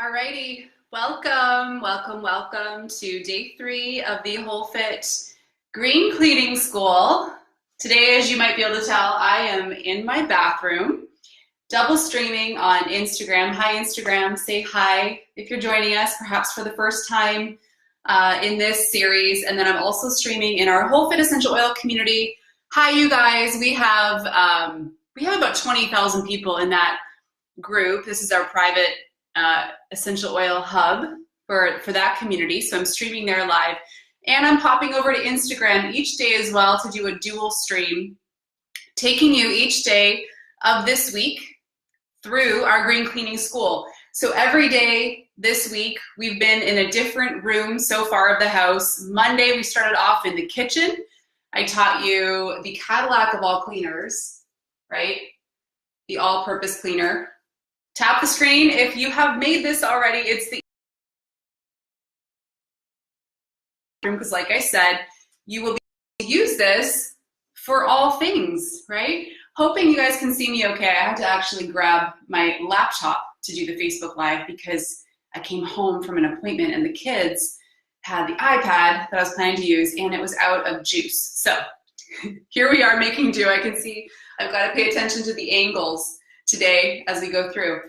Alrighty, welcome to day 3 of the Whole Fit Green Cleaning School. Today, as you might be able to tell, I am in my bathroom, double streaming on Instagram. Hi Instagram, say hi if you're joining us, perhaps for the first time in this series. And then I'm also streaming in our Whole Fit Essential Oil community. Hi you guys, we have about 20,000 people in that group. This is our private essential oil hub for that community. So I'm streaming there live, and I'm popping over to Instagram each day as well to do a dual stream, taking you each day of this week through our green cleaning school. So every day this week, we've been in a different room so far of the house. Monday, we started off in the kitchen. I taught you the Cadillac of all cleaners, right? The all-purpose cleaner. Tap the screen if you have made this already. It's the room, because like I said, you will be able to use this for all things, right? Hoping you guys can see me okay. I had to actually grab my laptop to do the Facebook Live because I came home from an appointment and the kids had the iPad that I was planning to use and it was out of juice. So here we are making do. I can see I've got to pay attention to the angles today as we go through.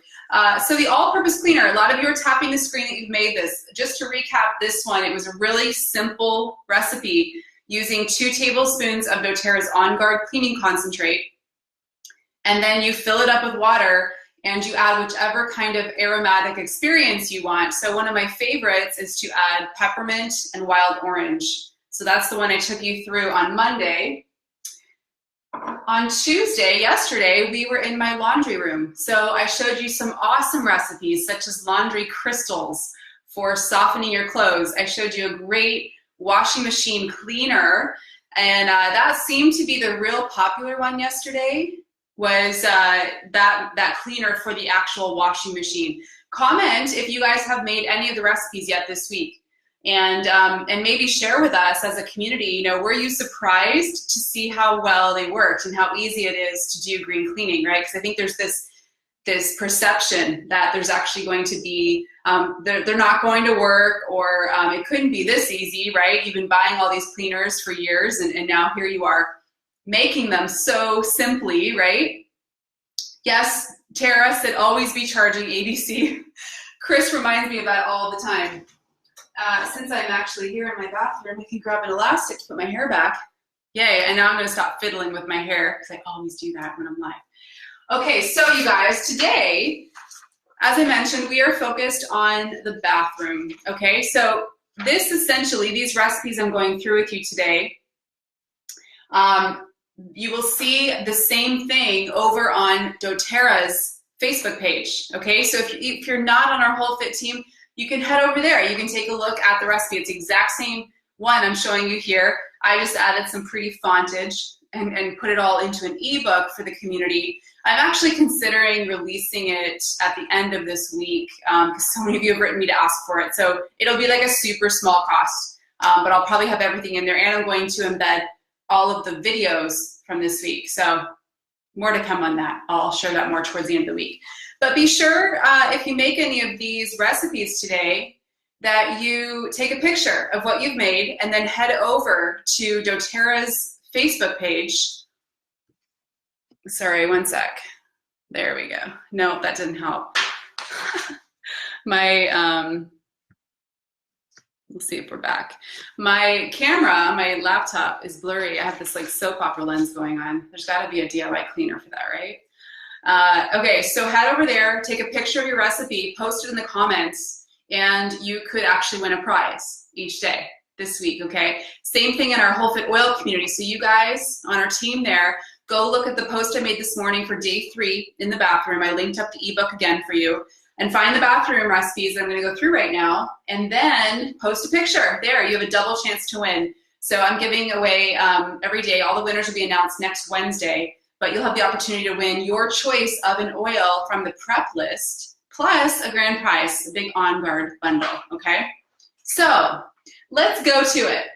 So the all-purpose cleaner, a lot of you are tapping the screen that you've made this. Just to recap this one, it was a really simple recipe using 2 tablespoons of doTERRA's On Guard cleaning concentrate, and then you fill it up with water and you add whichever kind of aromatic experience you want. So one of my favorites is to add peppermint and wild orange. So that's the one I took you through on Monday. On Tuesday, yesterday, we were in my laundry room. So I showed you some awesome recipes, such as laundry crystals for softening your clothes. I showed you a great washing machine cleaner, and that seemed to be the real popular one yesterday, was that cleaner for the actual washing machine. Comment if you guys have made any of the recipes yet this week. And maybe share with us as a community, you know, were you surprised to see how well they worked and how easy it is to do green cleaning, right? Because I think there's this perception that there's actually going to be, they're not going to work, or it couldn't be this easy, right? You've been buying all these cleaners for years, and now here you are making them so simply, right? Yes, Tara said always be charging ABC. Chris reminds me of that all the time. Since I'm actually here in my bathroom, I can grab an elastic to put my hair back. Yay, and now I'm going to stop fiddling with my hair because I always do that when I'm live. Okay, so you guys, today, as I mentioned, we are focused on the bathroom. Okay, so this essentially, these recipes I'm going through with you today, you will see the same thing over on doTERRA's Facebook page. Okay, so if you're not on our Whole Fit team, you can head over there. You can take a look at the recipe. It's the exact same one I'm showing you here. I just added some pretty fontage and put it all into an ebook for the community. I'm actually considering releasing it at the end of this week because so many of you have written me to ask for it. So it'll be like a super small cost, but I'll probably have everything in there, and I'm going to embed all of the videos from this week. So more to come on that. I'll share that more towards the end of the week. But be sure, if you make any of these recipes today, that you take a picture of what you've made and then head over to doTERRA's Facebook page. Sorry, one sec. There we go. No, that didn't help. Let's see if we're back. My camera, my laptop is blurry. I have this like soap opera lens going on. There's got to be a DIY cleaner for that, right? Okay, so head over there, take a picture of your recipe, post it in the comments, and you could actually win a prize each day this week, okay? Same thing in our Whole Fit Oil community. So you guys on our team there, go look at the post I made this morning for day 3 in the bathroom. I linked up the ebook again for you. And find the bathroom recipes that I'm going to go through right now, and then post a picture. There, you have a double chance to win. So I'm giving away every day. All the winners will be announced next Wednesday, but you'll have the opportunity to win your choice of an oil from the prep list, plus a grand prize, a big On Guard bundle, okay? So let's go to it.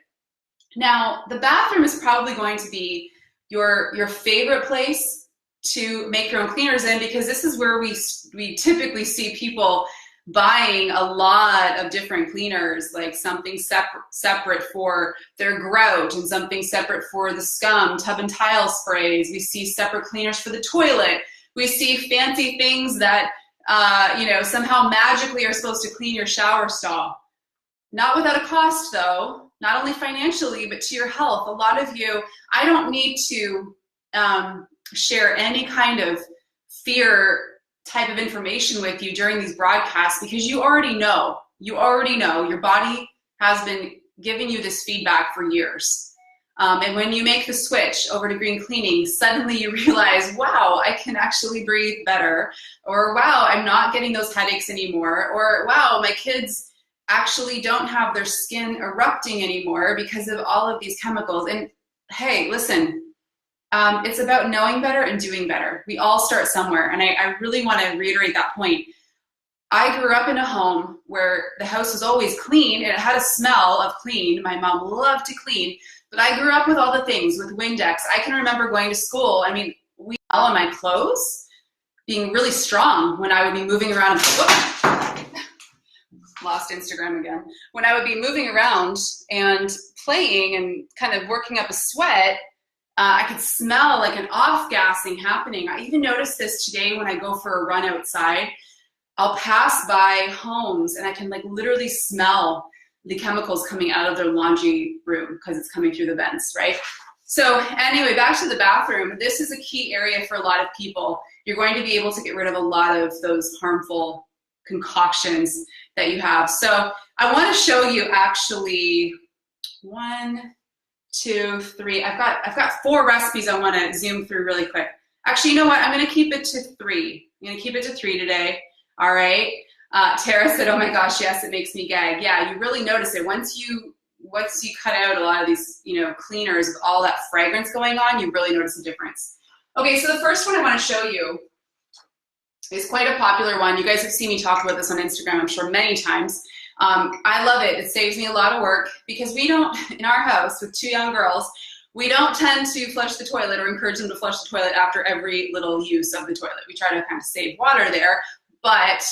Now, the bathroom is probably going to be your favorite place to make your own cleaners in, because this is where we typically see people buying a lot of different cleaners, like something separate for their Grout and something separate for the Scum tub and tile sprays. We see separate cleaners for the toilet. We see fancy things that somehow magically are supposed to clean your shower stall. Not without a cost though, not only financially, but to your health. A lot of you, I don't need to share any kind of fear type of information with you during these broadcasts, because you already know your body has been giving you this feedback for years. And when you make the switch over to green cleaning, suddenly you realize, wow, I can actually breathe better, or wow, I'm not getting those headaches anymore, or wow, my kids actually don't have their skin erupting anymore because of all of these chemicals. And hey, listen, it's about knowing better and doing better. We all start somewhere, and I really want to reiterate that point. I grew up in a home where the house was always clean, and it had a smell of clean. My mom loved to clean, but I grew up with all the things, with Windex. I can remember going to school. I mean, we all in my clothes being really strong when I would be moving around. Lost Instagram again. When I would be moving around and playing and kind of working up a sweat, I could smell like an off-gassing happening. I even noticed this today when I go for a run outside. I'll pass by homes and I can like literally smell the chemicals coming out of their laundry room because it's coming through the vents, right? So anyway, back to the bathroom. This is a key area for a lot of people. You're going to be able to get rid of a lot of those harmful concoctions that you have. So I want to show you actually 1, 2, 3. I've got 4 recipes I want to zoom through really quick. Actually, you know what? I'm going to keep it to 3. I'm going to keep it to 3 today. All right. Tara said, "Oh my gosh, yes, it makes me gag." Yeah, you really notice it once you cut out a lot of these, cleaners with all that fragrance going on. You really notice the difference. Okay, so the first one I want to show you is quite a popular one. You guys have seen me talk about this on Instagram, I'm sure, many times. I love it. It saves me a lot of work because we don't, in our house with 2 young girls, we don't tend to flush the toilet or encourage them to flush the toilet after every little use of the toilet. We try to kind of save water there, but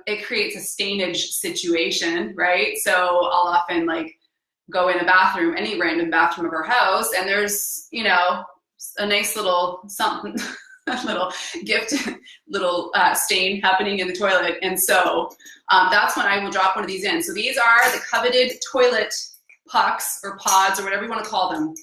it creates a stainage situation, right? So I'll often go in a bathroom, any random bathroom of our house, and there's, a nice little something, a little gift, stain happening in the toilet. And so that's when I will drop one of these in. So these are the coveted toilet pucks or pods or whatever you want to call them.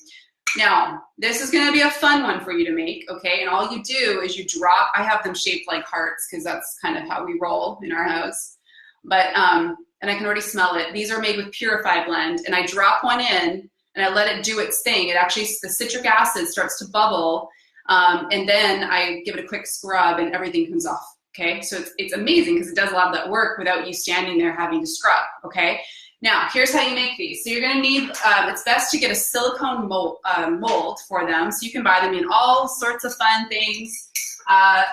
Now, this is going to be a fun one for you to make, okay? And all you do is you drop, I have them shaped like hearts because that's kind of how we roll in our house. But, and I can already smell it. These are made with Purify Blend, and I drop one in and I let it do its thing. It actually, the citric acid starts to bubble, and then I give it a quick scrub and everything comes off, okay? So it's amazing because it does a lot of that work without you standing there having to scrub, okay? Now, here's how you make these. So you're going to need, it's best to get a silicone mold for them. So you can buy them in all sorts of fun things. I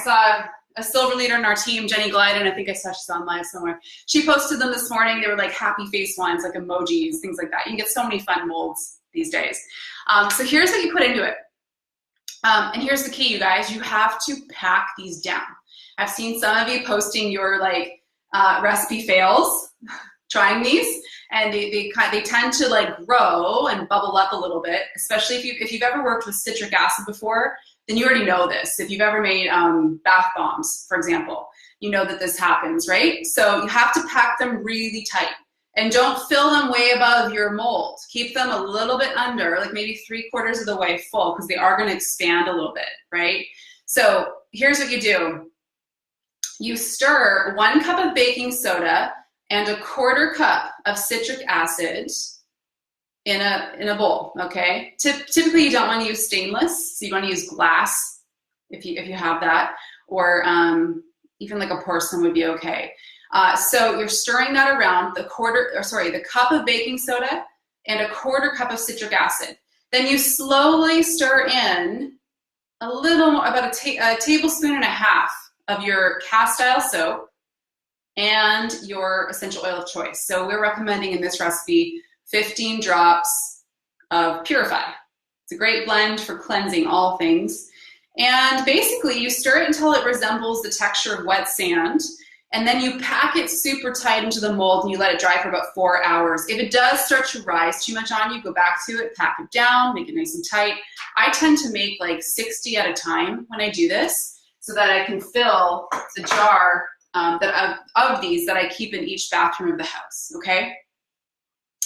saw a silver leader in our team, Jenny Glyden, I think I saw she's on live somewhere. She posted them this morning. They were like happy face ones, like emojis, things like that. You can get so many fun molds these days. So here's what you put into it. And here's the key, you guys. You have to pack these down. I've seen some of you posting your recipe fails, trying these, and they tend to grow and bubble up a little bit, especially if you've ever worked with citric acid before, then you already know this. If you've ever made bath bombs, for example, you know that this happens, right? So you have to pack them really tight, and don't fill them way above your mold. Keep them a little bit under, like maybe 3/4 of the way full, because they are going to expand a little bit, right? So here's what you do. You stir 1 cup of baking soda and 1/4 cup of citric acid in a bowl, okay? Typically you don't want to use stainless, so you want to use glass if you have that, or even like a porcelain would be okay. So you're stirring that around, the cup of baking soda and 1/4 cup of citric acid. Then you slowly stir in a little more, about a tablespoon and a half of your cast iron soap and your essential oil of choice. So we're recommending in this recipe 15 drops of Purify. It's a great blend for cleansing all things. And basically you stir it until it resembles the texture of wet sand. And then you pack it super tight into the mold and you let it dry for about 4 hours. If it does start to rise too much on you, go back to it, pack it down, make it nice and tight. I tend to make like 60 at a time when I do this so that I can fill the jar of these that I keep in each bathroom of the house, okay?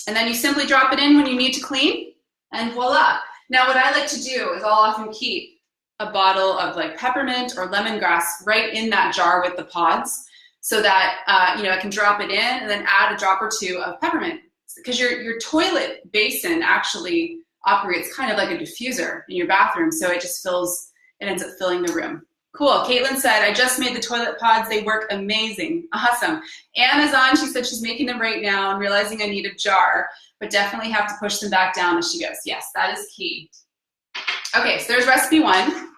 And then you simply drop it in when you need to clean, and voila. Now what I like to do is I'll often keep a bottle of like peppermint or lemongrass right in that jar with the pods so that I can drop it in and then add a drop or two of peppermint, because your toilet basin actually operates kind of like a diffuser in your bathroom, so it ends up filling the room. Cool. Caitlin said, I just made the toilet pods. They work amazing. Awesome. Amazon, she said she's making them right now and realizing I need a jar, but definitely have to push them back down as she goes. Yes, that is key. Okay, so there's recipe 1.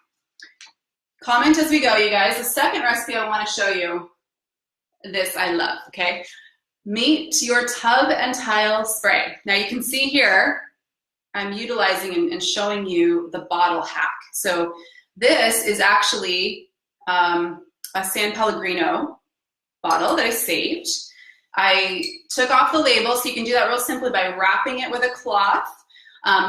Comment as we go, you guys. The second recipe I want to show you, this I love, okay? Meet your tub and tile spray. Now you can see here, I'm utilizing and showing you the bottle hack. So this is actually a San Pellegrino bottle that I saved. I took off the label, so you can do that real simply by wrapping it with a cloth.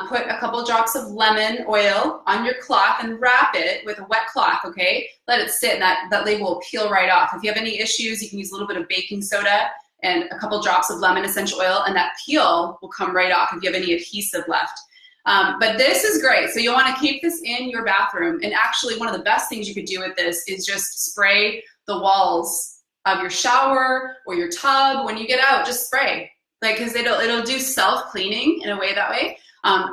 Put a couple drops of lemon oil on your cloth and wrap it with a wet cloth, okay? Let it sit and that label will peel right off. If you have any issues, you can use a little bit of baking soda and a couple drops of lemon essential oil, and that peel will come right off if you have any adhesive left. But this is great. So you'll want to keep this in your bathroom. And actually, one of the best things you could do with this is just spray the walls of your shower or your tub. When you get out, just spray. Because it'll do self-cleaning in a way that way.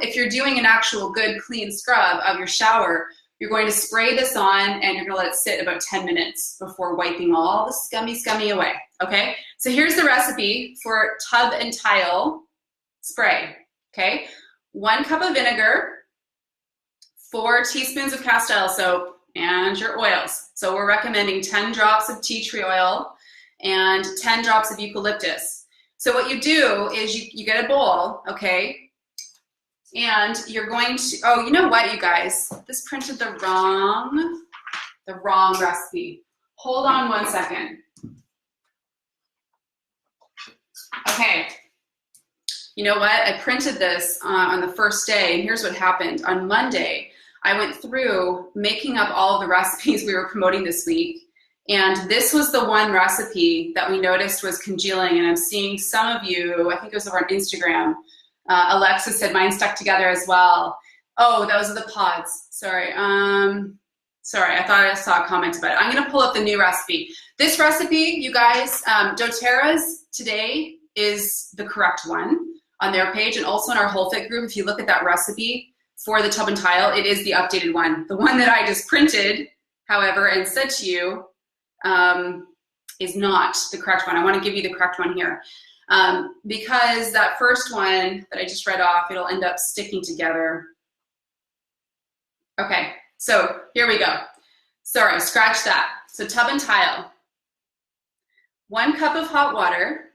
If you're doing an actual good clean scrub of your shower, you're going to spray this on and you're going to let it sit about 10 minutes before wiping all the scummy away, okay? So here's the recipe for tub and tile spray, okay? 1 cup of vinegar, 4 teaspoons of cast iron soap, and your oils. So we're recommending 10 drops of tea tree oil and 10 drops of eucalyptus. So what you do is you get a bowl, okay? And you're going to, oh, you know what, you guys? This printed the wrong recipe. Hold on 1 second. Okay. You know what? I printed this on the first day, and here's what happened. On Monday, I went through making up all of the recipes we were promoting this week, and this was the one recipe that we noticed was congealing, and I'm seeing some of you, I think it was over on Instagram, Alexa said mine stuck together as well. Oh, those are the pods. Sorry. Sorry, I thought I saw a comment about it. I'm going to pull up the new recipe. This recipe, you guys, doTERRA's today is the correct one on their page, and also in our WholeFit group, if you look at that recipe for the tub and tile, it is the updated one. The one that I just printed, however, and said to you is not the correct one. I want to give you the correct one here. Because that first one that I just read off, it'll end up sticking together. Okay, so here we go. Sorry, scratch that. So tub and tile. 1 cup of hot water.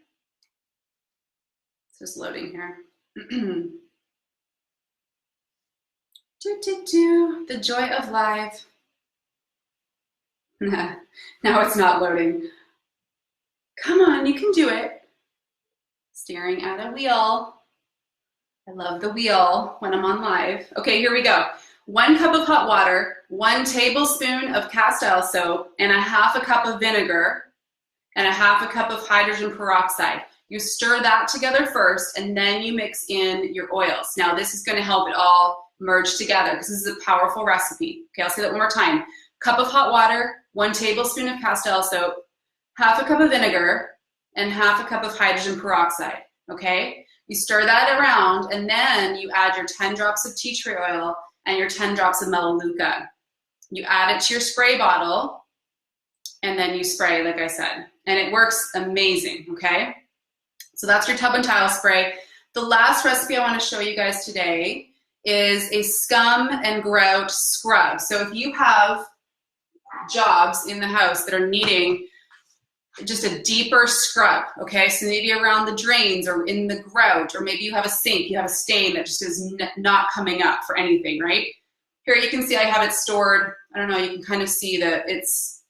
It's just loading here. The joy of live. Now it's not loading. Come on, you can do it. Staring at a wheel. I love the wheel when I'm on live. Okay, here we go. 1 cup of hot water, 1 tablespoon of cast iron soap, and 1/2 cup of vinegar, and 1/2 cup of hydrogen peroxide. You stir that together first, and then you mix in your oils. Now, this is going to help it all merge together because this is a powerful recipe. Okay, I'll say that one more time. Cup of hot water, 1 tablespoon of cast iron soap, 1/2 cup of vinegar, and 1/2 cup of hydrogen peroxide, okay? You stir that around, and then you add your 10 drops of tea tree oil and your 10 drops of melaleuca. You add it to your spray bottle, and then you spray, like I said. And it works amazing, okay? So that's your tub and tile spray. The last recipe I want to show you guys today is a Scum and Grout scrub. So if you have jobs in the house that are needing just a deeper scrub, okay? So maybe around the drains or in the grout, or maybe you have a sink, you have a stain that just is not coming up for anything, right? Here you can see I have it stored. I don't know, you can kind of see that it's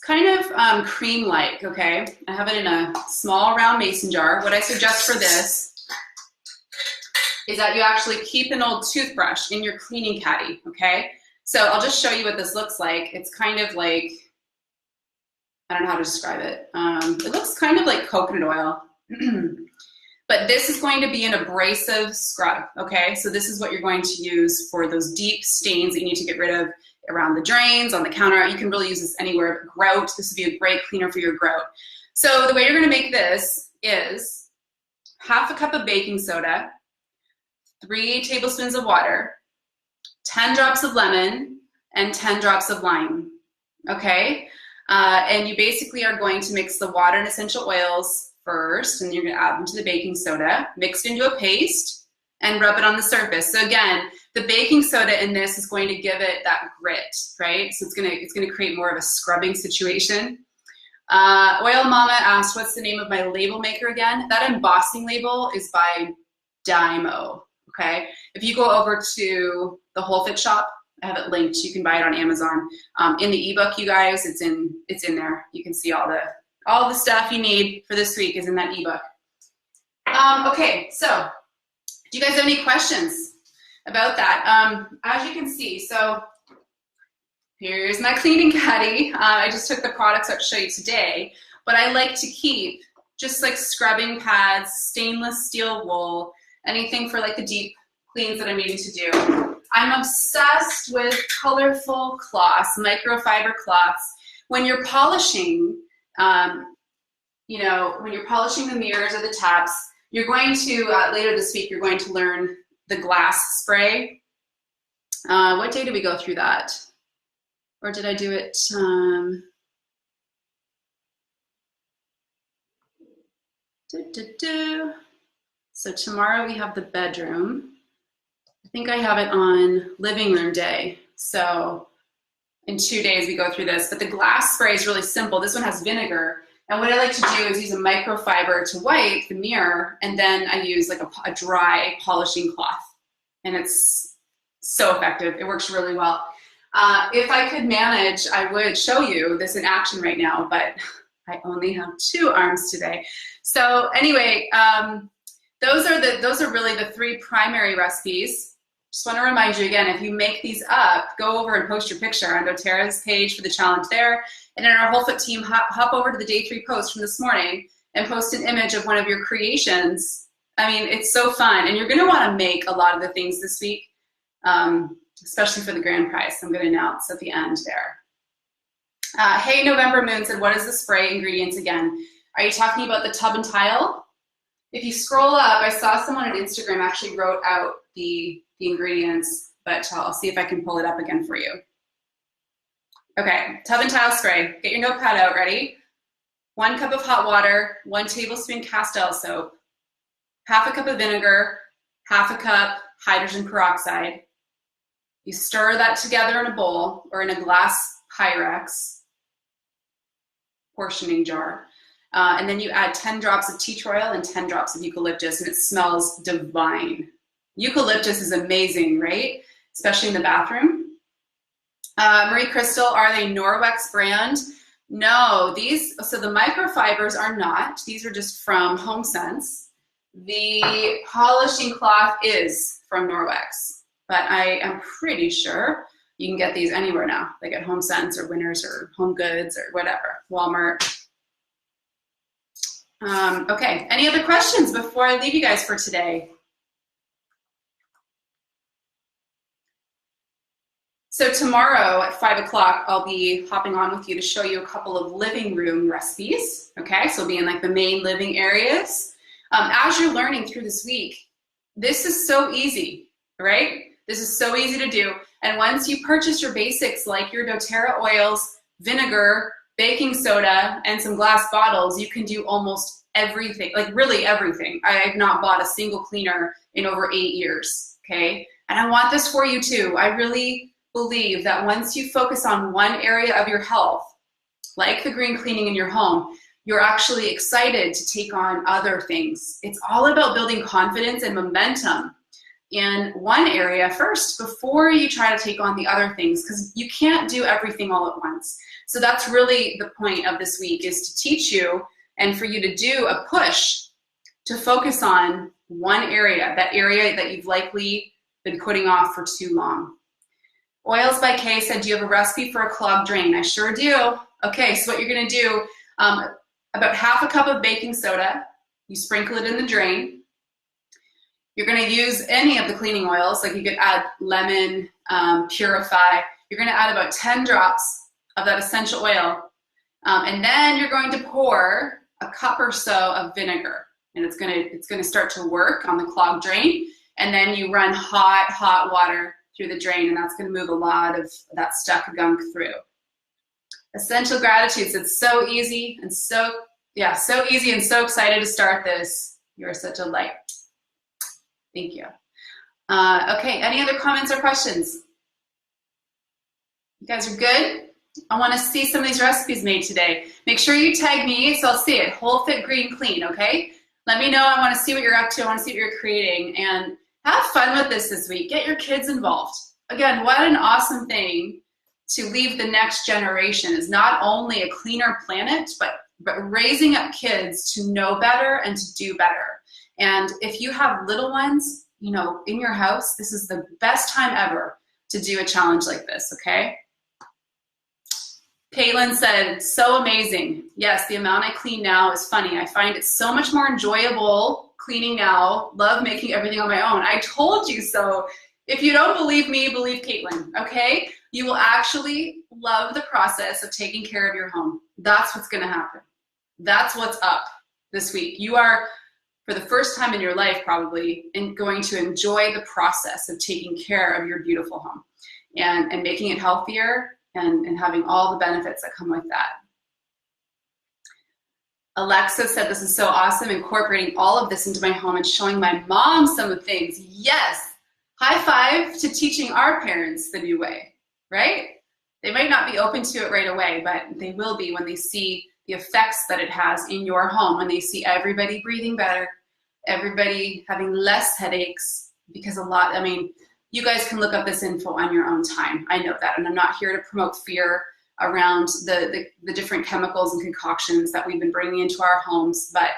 kind of cream-like, okay? I have it in a small round mason jar. What I suggest for this is that you actually keep an old toothbrush in your cleaning caddy, okay? So I'll just show you what this looks like. It's kind of like, I don't know how to describe it. It looks kind of like coconut oil. But this is going to be an abrasive scrub, okay? So this is what you're going to use for those deep stains that you need to get rid of around the drains, on the counter. You can really use this anywhere. Grout, this would be a great cleaner for your grout. So the way you're gonna make this is 1/2 cup of baking soda, 3 tablespoons of water, 10 drops of lemon, and 10 drops of lime, okay? And you basically are going to mix the water and essential oils first, and you're gonna add them to the baking soda, mix it into a paste, and rub it on the surface. So again, the baking soda in this is going to give it that grit, right? So it's gonna create more of a scrubbing situation. Oil Mama asked, what's the name of my label maker again? That embossing label is by Dymo, okay? If you go over to the Whole Fit shop, I have it linked. You can buy it on Amazon. In the ebook, you guys, it's in there. You can see all the stuff you need for this week is in that ebook. Okay, so do you guys have any questions about that? As you can see, so here's my cleaning caddy. I just took the products out to show you today, but I like to keep just like scrubbing pads, stainless steel wool, anything for like the deep cleans that I'm needing to do. I'm obsessed with colorful cloths, microfiber cloths. When you're polishing, you know, when you're polishing the mirrors or the taps, you're going to, later this week, you're going to learn the glass spray. What day did we go through that? Or did I do it? So tomorrow we have the bedroom. I think I have it on living room day. So in 2 days we go through this, but the glass spray is really simple. This one has vinegar. And what I like to do is use a microfiber to wipe the mirror, and then I use like a dry polishing cloth. And it's so effective. It works really well. If I could manage, I would show you this in action right now, but I only have 2 arms today. So anyway, those are really the 3 primary recipes. Just want to remind you again, if you make these up, go over and post your picture on doTERRA's page for the challenge there. And in our Whole Foot team, hop over to the day 3 post from this morning and post an image of one of your creations. I mean, it's so fun. And you're going to want to make a lot of the things this week, especially for the grand prize. I'm going to announce at the end there. Hey, November Moon said, what is the spray ingredients again? Are you talking about the tub and tile? If you scroll up, I saw someone on Instagram actually wrote out the ingredients, but I'll see if I can pull it up again for you. Okay, tub and tile spray. Get your notepad out, ready? 1 cup of hot water, 1 tablespoon castile soap, 1/2 cup of vinegar, 1/2 cup hydrogen peroxide. You stir that together in a bowl or in a glass Pyrex portioning jar. And then you add 10 drops of tea tree oil and 10 drops of eucalyptus, and it smells divine. Eucalyptus is amazing, right? Especially in the bathroom. Marie Crystal, are they Norwex brand? No, so the microfibers are not. These are just from HomeSense. The polishing cloth is from Norwex, but I am pretty sure you can get these anywhere now, like at HomeSense or Winners or Home Goods or whatever, Walmart. Okay, any other questions before I leave you guys for today? So tomorrow at 5 o'clock, I'll be hopping on with you to show you a couple of living room recipes, okay? So it'll be in like the main living areas. As you're learning through this week, this is so easy, right? This is so easy to do. And once you purchase your basics like your doTERRA oils, vinegar, baking soda, and some glass bottles, you can do almost everything, like really everything. I have not bought a single cleaner in over 8 years, okay? And I want this for you too. I really believe that once you focus on one area of your health, like the green cleaning in your home, you're actually excited to take on other things. It's all about building confidence and momentum. in one area first before you try to take on the other things, because you can't do everything all at once. So that's really the point of this week, is to teach you and for you to do a push to focus on one area, that area that you've likely been putting off for too long. Oils by Kay said, do you have a recipe for a clogged drain? I sure do. Okay, so what you're gonna do, about half a cup of baking soda, you sprinkle it in the drain. You're gonna use any of the cleaning oils, like you could add lemon, purify. You're gonna add about 10 drops of that essential oil. And then you're going to pour a cup or so of vinegar. And it's gonna start to work on the clogged drain. And then you run hot water through the drain, and that's gonna move a lot of that stuck gunk through. Essential gratitudes, it's so easy and so easy and so excited to start this. You're such a light. Thank you. Okay, any other comments or questions? You guys are good? I want to see some of these recipes made today. Make sure you tag me so I'll see it. Whole, fit, green, clean, okay? Let me know. I want to see what you're up to. I want to see what you're creating. And have fun with this week. Get your kids involved. Again, what an awesome thing to leave the next generation, is not only a cleaner planet, but raising up kids to know better and to do better. And if you have little ones, you know, in your house, this is the best time ever to do a challenge like this, okay? Caitlin said, so amazing. Yes, the amount I clean now is funny. I find it so much more enjoyable cleaning now. Love making everything on my own. I told you so. If you don't believe me, believe Caitlin, okay? You will actually love the process of taking care of your home. That's what's gonna happen. That's what's up this week. You are, for the first time in your life probably, going to enjoy the process of taking care of your beautiful home and making it healthier and having all the benefits that come with that. Alexa said, this is so awesome, incorporating all of this into my home and showing my mom some of the things. Yes, high five to teaching our parents the new way, right? They might not be open to it right away, but they will be when they see the effects that it has in your home, when they see everybody breathing better, everybody having less headaches, because you guys can look up this info on your own time. I know that, and I'm not here to promote fear around the different chemicals and concoctions that we've been bringing into our homes, but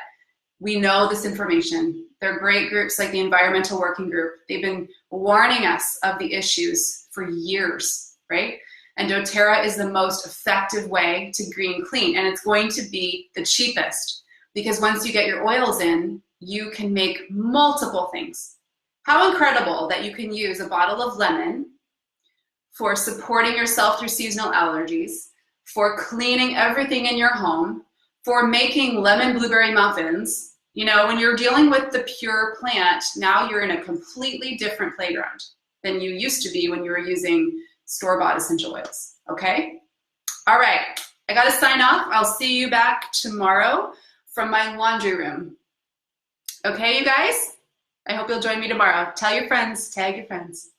we know this information. There are great groups like the Environmental Working Group. They've been warning us of the issues for years, right? And doTERRA is the most effective way to green clean, and it's going to be the cheapest, because once you get your oils in, you can make multiple things. How incredible that you can use a bottle of lemon for supporting yourself through seasonal allergies, for cleaning everything in your home, for making lemon blueberry muffins. You know, when you're dealing with the pure plant, now you're in a completely different playground than you used to be when you were using store-bought essential oils, okay? All right, I gotta sign off. I'll see you back tomorrow from my laundry room. Okay, you guys? I hope you'll join me tomorrow. Tell your friends, tag your friends.